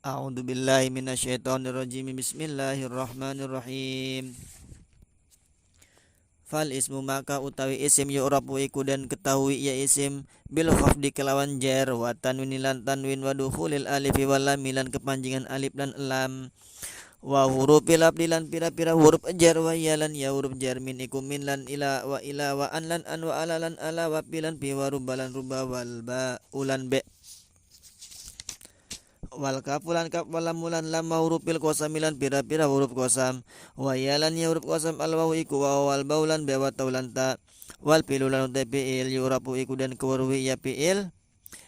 A'udzu billahi minasyaitonir rajim. Bismillahirrahmanirrahim. Fal ismu maka utawi isim yu'rabu iku dan ketahui ya isim bil khafdi kelawan jar wa tanwin lan tanwin wa dukhulil alif wal lam lan kepanjingan alif lan lam wa huruf abdi lan pira-pira huruf jar wa ya lan ya huruf jar min iku min lan ila wa an lan an wa ala lan ala wa pilan pi wa rubalan ruba wal ba ulan be wal kafulan kaf walam mulan lam hurufil qasam lan pira-pira huruf qasam wa yalan ya huruf qasam al wawu iku wa wal baulan be wa taulan ta wal pilulan uta fiil yurafu iku dan kewarwi ya fiil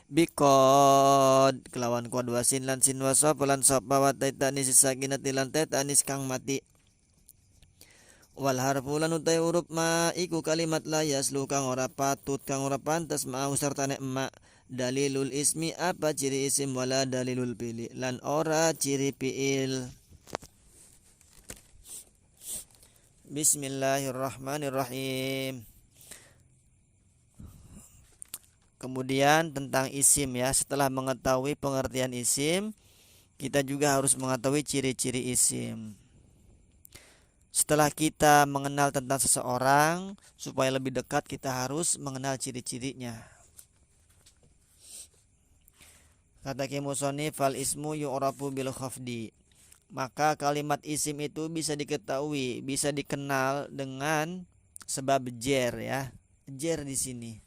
bikod kelawan qad wasin lan sin wa saf lan saf wa taitanis sakinah lan taitanis kang mati wal harfu lan uta huruf ma iku kalimat la yaslu kang ora patut kang ora pantes mau sartane emak dalilul ismi apa ciri isim wala dalilul fi'li lan ora ciri fi'il. Bismillahirrahmanirrahim. Kemudian tentang isim ya, setelah mengetahui pengertian isim, kita juga harus mengetahui ciri-ciri isim. Setelah kita mengenal tentang seseorang, supaya lebih dekat kita harus mengenal ciri-cirinya. Kata musonif fal ismu yu'rafu bil khafdi. Maka kalimat isim itu bisa diketahui, bisa dikenal dengan sebab jar ya. Jar di sini.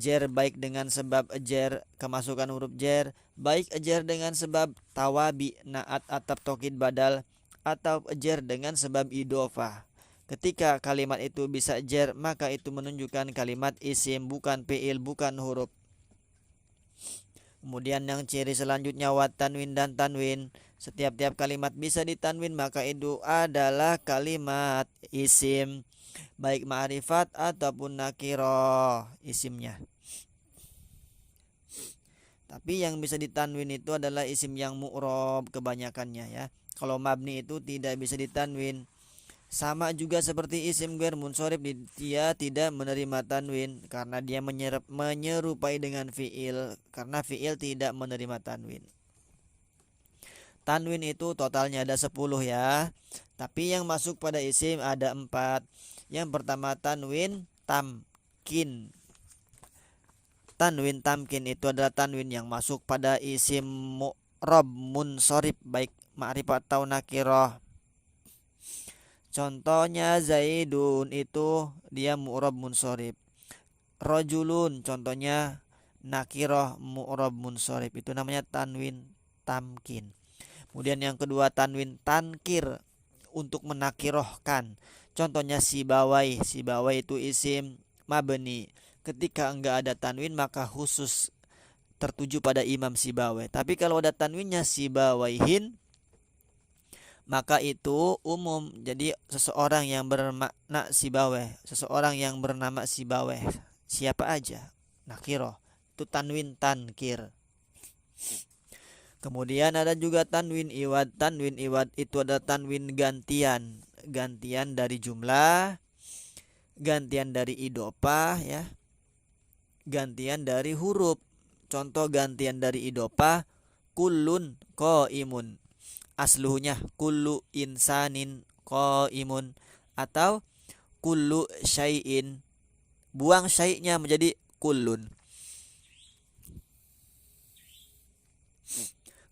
Jar baik dengan sebab jar kemasukan huruf jar, baik jar dengan sebab tawabi naat atap tokid badal atau jar dengan sebab idofah. Ketika kalimat itu bisa jar, maka itu menunjukkan kalimat isim bukan fi'il, bukan huruf. Kemudian yang ciri selanjutnya wa tanwin dan tanwin. Setiap-tiap kalimat bisa ditanwin maka itu adalah kalimat isim, baik ma'rifat ataupun nakirah isimnya. Tapi yang bisa ditanwin itu adalah isim yang mu'rob kebanyakannya ya. Kalau mabni itu tidak bisa ditanwin. Sama juga seperti isim ghair munsorif, dia tidak menerima tanwin karena dia menyerupai dengan fiil, karena fiil tidak menerima tanwin. Tanwin itu totalnya ada 10 ya, tapi yang masuk pada isim ada 4. Yang pertama tanwin tamkin. Tanwin tamkin itu adalah tanwin yang masuk pada isim mu'rob munsorif baik ma'rifat atau nakirah. Contohnya Zaidun itu dia mu'rob munsorif. Rojulun contohnya nakirah mu'rob munsorif, itu namanya tanwin tamkin. Kemudian yang kedua tanwin tankir untuk menakirohkan. Contohnya sibawai. Sibawai itu isim mabni. Ketika enggak ada tanwin maka khusus tertuju pada Imam Sibawai. Tapi kalau ada tanwinnya sibawaihin maka itu umum. Jadi seseorang yang bermakna sibaweh, seseorang yang bernama sibaweh, siapa aja, nakiro, itu tanwin tankir. Kemudian ada juga tanwin iwad. Tanwin iwad itu ada tanwin gantian, gantian dari jumlah, gantian dari idopah ya, gantian dari huruf. Contoh gantian dari idopah kullun qaimun, asluhnya kullu insanin qaimun, atau kullu syai'in, buang syai'nya menjadi kullun.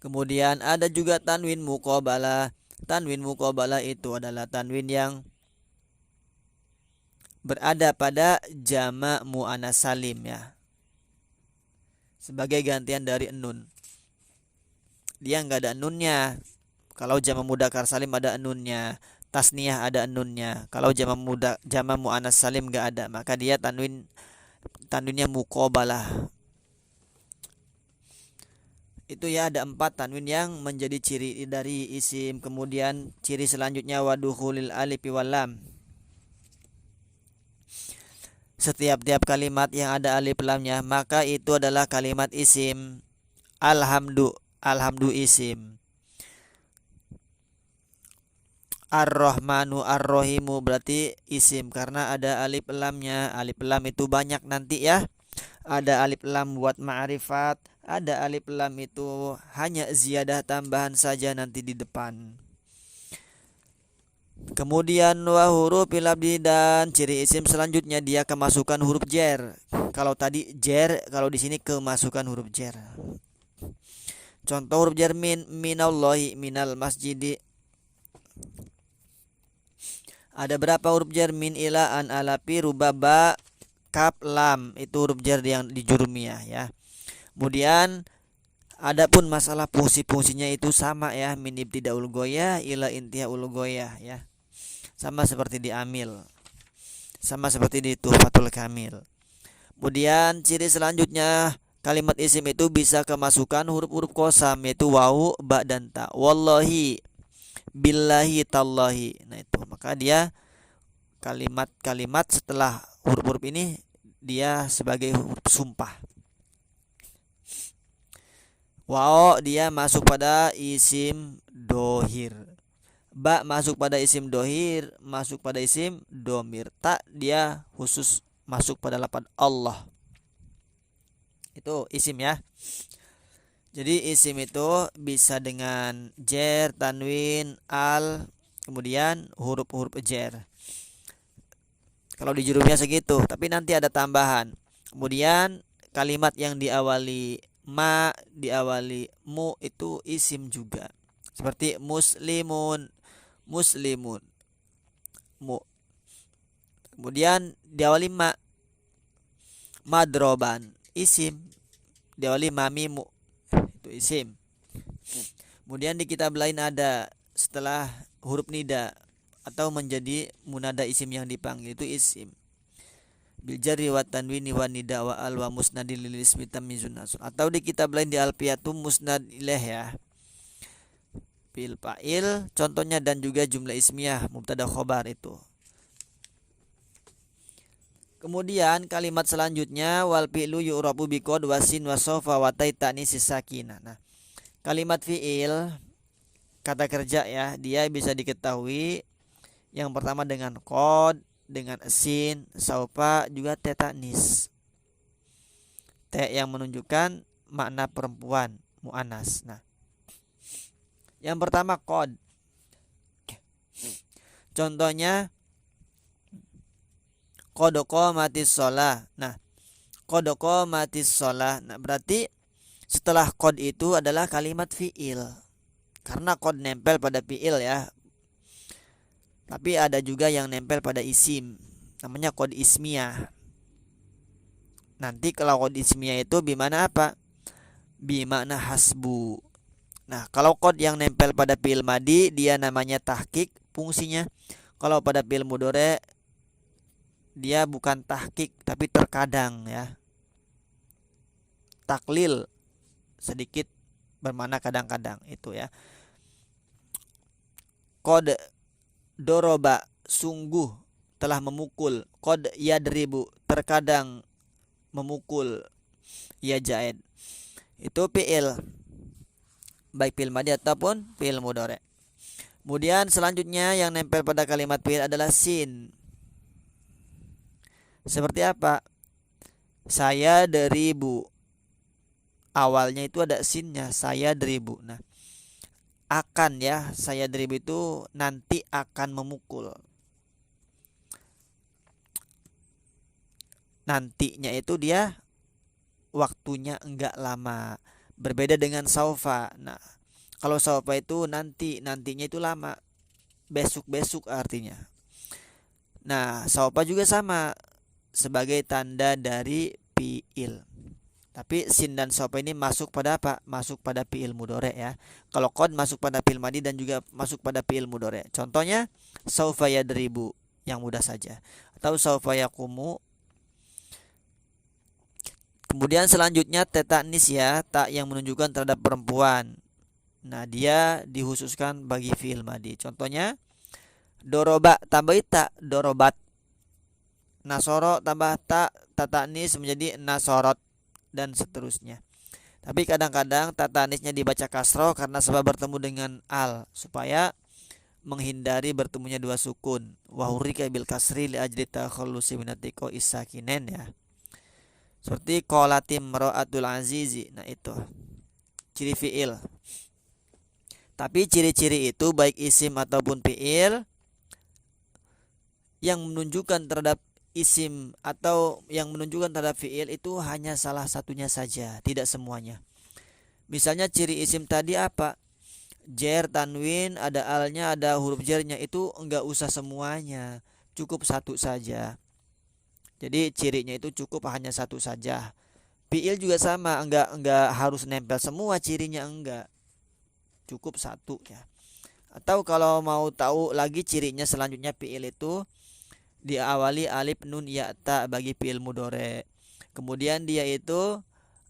Kemudian ada juga tanwin muqabalah. Tanwin muqabalah itu adalah tanwin yang berada pada jama' muannas salim ya, sebagai gantian dari nun. Dia enggak ada nunnya. Kalau jama' mudzakkar salim ada nunnya, tasniyah ada nunnya. Kalau jama' muannas salim enggak ada, maka dia tanwinnya muqabalah. Itu ya, ada 4 tanwin yang menjadi ciri dari isim. Kemudian ciri selanjutnya wadukhulil alif wal lam. Setiap-tiap kalimat yang ada alif lamnya maka itu adalah kalimat isim. Alhamdu isim. Ar-Rahmanu Ar-Rahimu berarti isim karena ada alif lamnya. Alif lam itu banyak nanti ya. Ada alif lam buat ma'rifat, Ada alif lam itu hanya ziyadah tambahan saja nanti di depan. Kemudian wa huruf abdi, dan ciri isim selanjutnya dia kemasukan huruf jer. Kalau tadi jer, kalau di sini kemasukan huruf jer. Contoh huruf jer minallahi, minal masjidi. Ada berapa huruf jer? Min, ila, an, alapi, rubaba, kaf, lam. Itu huruf jer yang di jurumiyah ya. Kemudian adapun masalah fungsi-fungsinya itu sama ya, min ibtidaul goyah ila intihaul goyah ya. Sama seperti di amil. Sama seperti di tuhfatul kamil. Kemudian ciri selanjutnya kalimat isim itu bisa kemasukan huruf-huruf qasam, yaitu wawu, ba, dan ta. Wallahi, billahi, tallahi. Nah itu, maka dia kalimat-kalimat setelah huruf-huruf ini dia sebagai huruf sumpah. Wao dia masuk pada isim dohir. Ba masuk pada isim dohir, masuk pada isim domir. Ta dia khusus masuk pada lafaz Allah. Itu isim ya. Jadi isim itu bisa dengan jer, tanwin, al, kemudian huruf-huruf jer. Kalau di jurumnya segitu, tapi nanti ada tambahan. Kemudian kalimat yang diawali ma, diawali mu itu isim juga. Seperti muslimun, muslimun, mu. Kemudian diawali ma, madroban, isim. Diawali mamimu, itu isim. Kemudian di kitab lain ada setelah huruf nida atau menjadi munada isim yang dipanggil itu isim. Bil jarri wa tanwini wa nida wa al wa musnadil lil ismi tamyizun nasr. Atau di kitab lain di alfiatum musnad ilaih ya. Fil fa'il contohnya, dan juga jumlah ismiyah mubtada khobar itu. Kemudian kalimat selanjutnya wal fi'lu yu'rabu bi qad wasin wa sofa wa taitani sisakinah. Nah, kalimat fi'il kata kerja ya, dia bisa diketahui yang pertama dengan qad, dengan sin, saufa, juga tetanis. T yang menunjukkan makna perempuan, mu'anas. Nah, yang pertama qad. Contohnya qad qamatis shalah. Nah, qad qamatis shalah. Nah, berarti setelah qad itu adalah kalimat fi'il. Karena qad nempel pada fi'il ya. Tapi ada juga yang nempel pada isim, namanya qad ismiyah. Nanti kalau qad ismiyah itu bimana apa? Bimakna hasbu. Nah, kalau qad yang nempel pada fi'il madi dia namanya tahqiq fungsinya. Kalau pada fi'il mudhari dia bukan tahqiq tapi terkadang ya. Taklil sedikit bermakna kadang-kadang itu ya. Qad doroba sungguh telah memukul. Qad yadribu terkadang memukul. Ya jaid. Itu fi'il, baik fi'il madhi ataupun fi'il mudhari. Kemudian selanjutnya yang nempel pada kalimat fi'il adalah sin. Seperti apa? Saya deribu. Awalnya itu ada sinnya, saya deribu. Nah, akan ya, saya deribu itu nanti akan memukul. Nantinya itu dia waktunya enggak lama. Berbeda dengan saufa. Nah, kalau saufa itu nantinya itu lama. Besok-besok artinya. Nah, saufa juga sama sebagai tanda dari fi'il. Tapi sin dan saufa ini masuk pada apa? Masuk pada fi'il mudhari ya. Kalau qad masuk pada fi'il madhi dan juga masuk pada fi'il mudhari. Contohnya saufa yadribu, yang mudah saja. Atau saufa yaqumu. Kemudian selanjutnya tetanis ya, tak yang menunjukkan terhadap perempuan. Nah, dia dikhususkan bagi fi'il madhi. Contohnya doroba tambah ta, dorobat. Nasoro tambah ta, tatanis menjadi nasorot, dan seterusnya. Tapi kadang-kadang tatanisnya dibaca kasroh karena sebab bertemu dengan al, supaya menghindari bertemunya dua sukun. Wa hurrika bil kasri li ajli takhallusi min atiqo isakinen ya. Seperti qolatim ra'atul azizi. Nah, itu ciri fiil. Tapi ciri-ciri itu baik isim ataupun fiil yang menunjukkan terhadap isim atau yang menunjukkan terhadap fiil itu hanya salah satunya saja, tidak semuanya. Misalnya ciri isim tadi apa? Jer, tanwin, ada alnya, ada huruf jernya, itu enggak usah semuanya, cukup satu saja. Jadi cirinya itu cukup hanya satu saja. Fiil juga sama, enggak harus nempel semua cirinya, enggak. Cukup satu ya. Atau kalau mau tahu lagi cirinya selanjutnya fiil itu diawali alif nun ya ta bagi fiil mudhore. Kemudian dia itu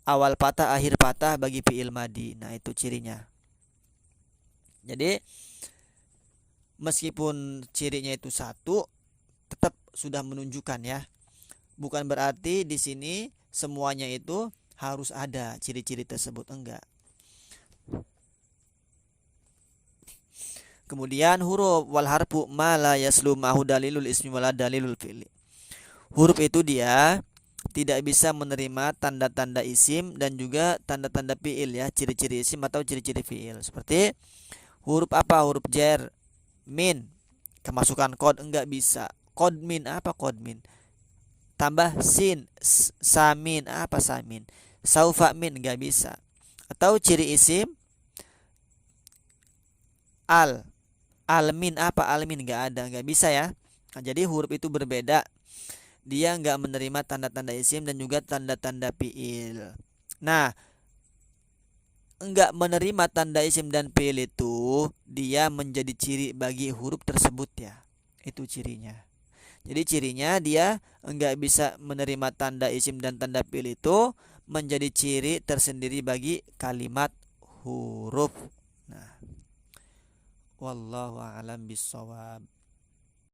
awal patah akhir patah bagi fiil madi. Nah, itu cirinya. Jadi meskipun cirinya itu satu, tetap sudah menunjukkan ya. Bukan berarti di sini semuanya itu harus ada ciri-ciri tersebut, enggak. Kemudian huruf wal harfu ma la yaslu ma'hu dalilul ismi wala dalilul fi'li. Huruf itu dia tidak bisa menerima tanda-tanda isim dan juga tanda-tanda fi'il ya, ciri-ciri isim atau ciri-ciri fi'il. Seperti huruf apa? Huruf jar, min, kemasukan kod enggak bisa. Kod min apa kod min? Tambah sin, samin apa samin? Saufa min enggak bisa. Atau ciri isim al, almin apa almin enggak ada, enggak bisa ya. Nah, jadi huruf itu berbeda. Dia enggak menerima tanda-tanda isim dan juga tanda-tanda fi'il. Nah, enggak menerima tanda isim dan fi'il itu dia menjadi ciri bagi huruf tersebut ya. Itu cirinya. Jadi cirinya dia enggak bisa menerima tanda isim dan tanda fi'il itu menjadi ciri tersendiri bagi kalimat huruf. Nah, wallahu a'lam bishawab.